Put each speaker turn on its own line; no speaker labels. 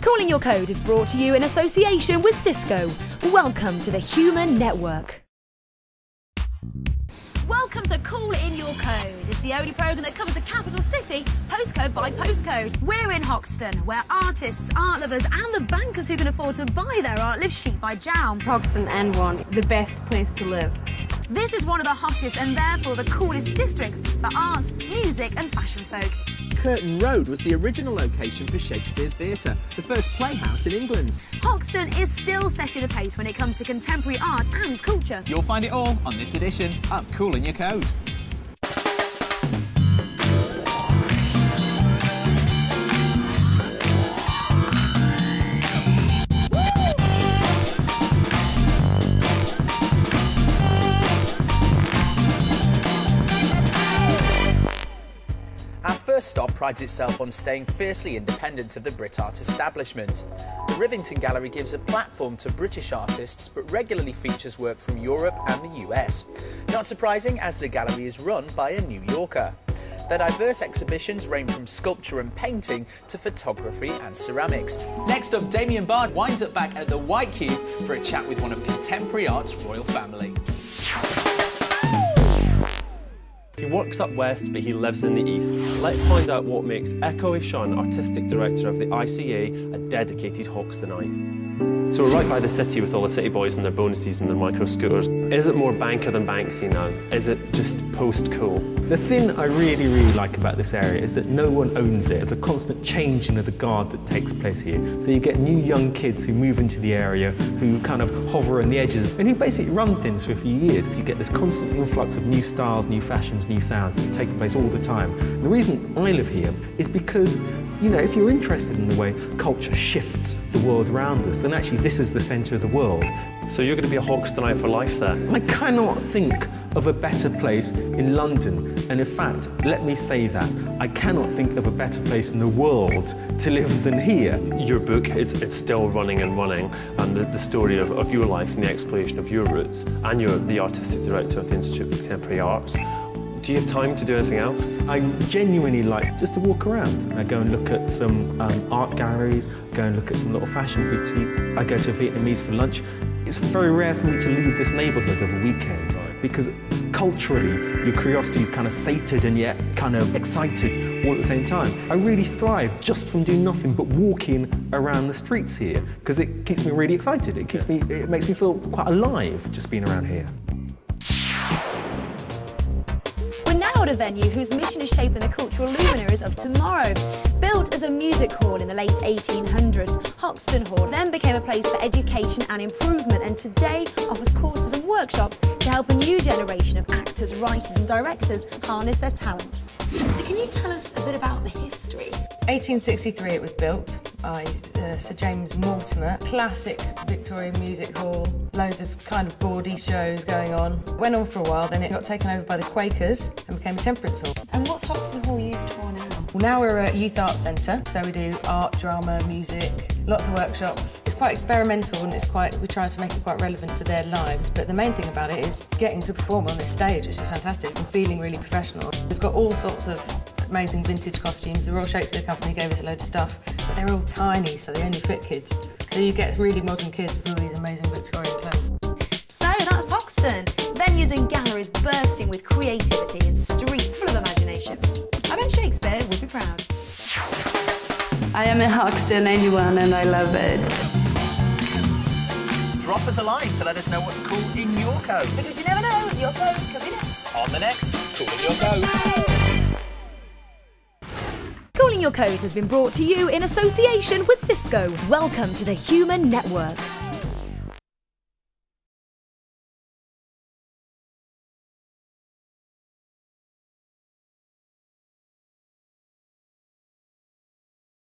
Calling Your Code is brought to you in association with Cisco. Welcome to the Human Network. Welcome to Call in Your Code. It's the only programme that covers the capital city, postcode by postcode. We're in Hoxton, where artists, art lovers and the bankers who can afford to buy their art live sheep by jowl.
Hoxton N1, the best place to live.
This is one of the hottest and therefore the coolest districts for art, music and fashion folk.
Curtain Road was the original location for Shakespeare's theatre, the first playhouse in England.
Hoxton is still setting the pace when it comes to contemporary art and culture.
You'll find it all on this edition of Call in Your Code. Our first stop prides itself on staying fiercely independent of the Brit art establishment. The Rivington Gallery gives a platform to British artists but regularly features work from Europe and the US. Not surprising, as the gallery is run by a New Yorker. Their diverse exhibitions range from sculpture and painting to photography and ceramics. Next up, Damien Bard winds up back at the White Cube for a chat with one of contemporary art's royal family.
He works up west, but he lives in the east. Let's find out what makes Echo Ishun, artistic director of the ICA, a dedicated Hoxtonite. So we're right by the city with all the city boys and their bonuses and their micro scooters. Is it more banker than Banksy now? Is it just post-cool?
The thing I really like about this area is that no one owns it. There's a constant changing of the guard that takes place here. So you get new young kids who move into the area, who kind of hover on the edges, and who basically run things for a few years. You get this constant influx of new styles, new fashions, new sounds that take place all the time. And the reason I live here is because, you know, if you're interested in the way culture shifts the world around us, then actually this is the centre of the world.
So you're going to be a Hoxtonite for life there?
I cannot think of a better place in London, and in fact, let me say that, I cannot think of a better place in the world to live than here.
Your book, it's still running and running, and the story of your life and the exploration of your roots, and you're the artistic director of the Institute for Contemporary Arts. Do you have time to do anything else?
I genuinely like just to walk around. I go and look at some art galleries, go and look at some little fashion boutiques. I go to Vietnamese for lunch. It's very rare for me to leave this neighbourhood over a weekend because culturally your curiosity is kind of sated and yet kind of excited all at the same time. I really thrive just from doing nothing but walking around the streets here because it keeps me really excited. It makes me feel quite alive just being around here.
A venue whose mission is shaping the cultural luminaries of tomorrow. Built as a music hall in the late 1800s, Hoxton Hall then became a place for education and improvement, and today offers courses and workshops to help a new generation of actors, writers and directors harness their talent. So can you tell us a bit about the history?
1863 it was built by Sir James Mortimer. Classic Victorian music hall, loads of kind of bawdy shows going on. Went on for a while, then it got taken over by the Quakers and became a temperance hall.
And what's Hoxton Hall used for now?
Well, now we're a youth arts centre, so we do art, drama, music, lots of workshops. It's quite experimental and we're trying to make it quite relevant to their lives, but the main thing about it is getting to perform on this stage, which is fantastic, and feeling really professional. We've got all sorts of amazing vintage costumes. The Royal Shakespeare Company gave us a load of stuff, but they're all tiny, so they only fit kids. So you get really modern kids with all these amazing Victorian clothes.
So that's Hoxton. Venues and galleries bursting with creativity and streets full of imagination. I bet Shakespeare would be proud.
I am in Hoxton N1 and I love it.
Drop us a line to let us know what's cool in your code.
Because you never know, your code could be next.
On the next Cool in Your Code.
Calling Your Code has been brought to you in association with Cisco. Welcome to the Human Network.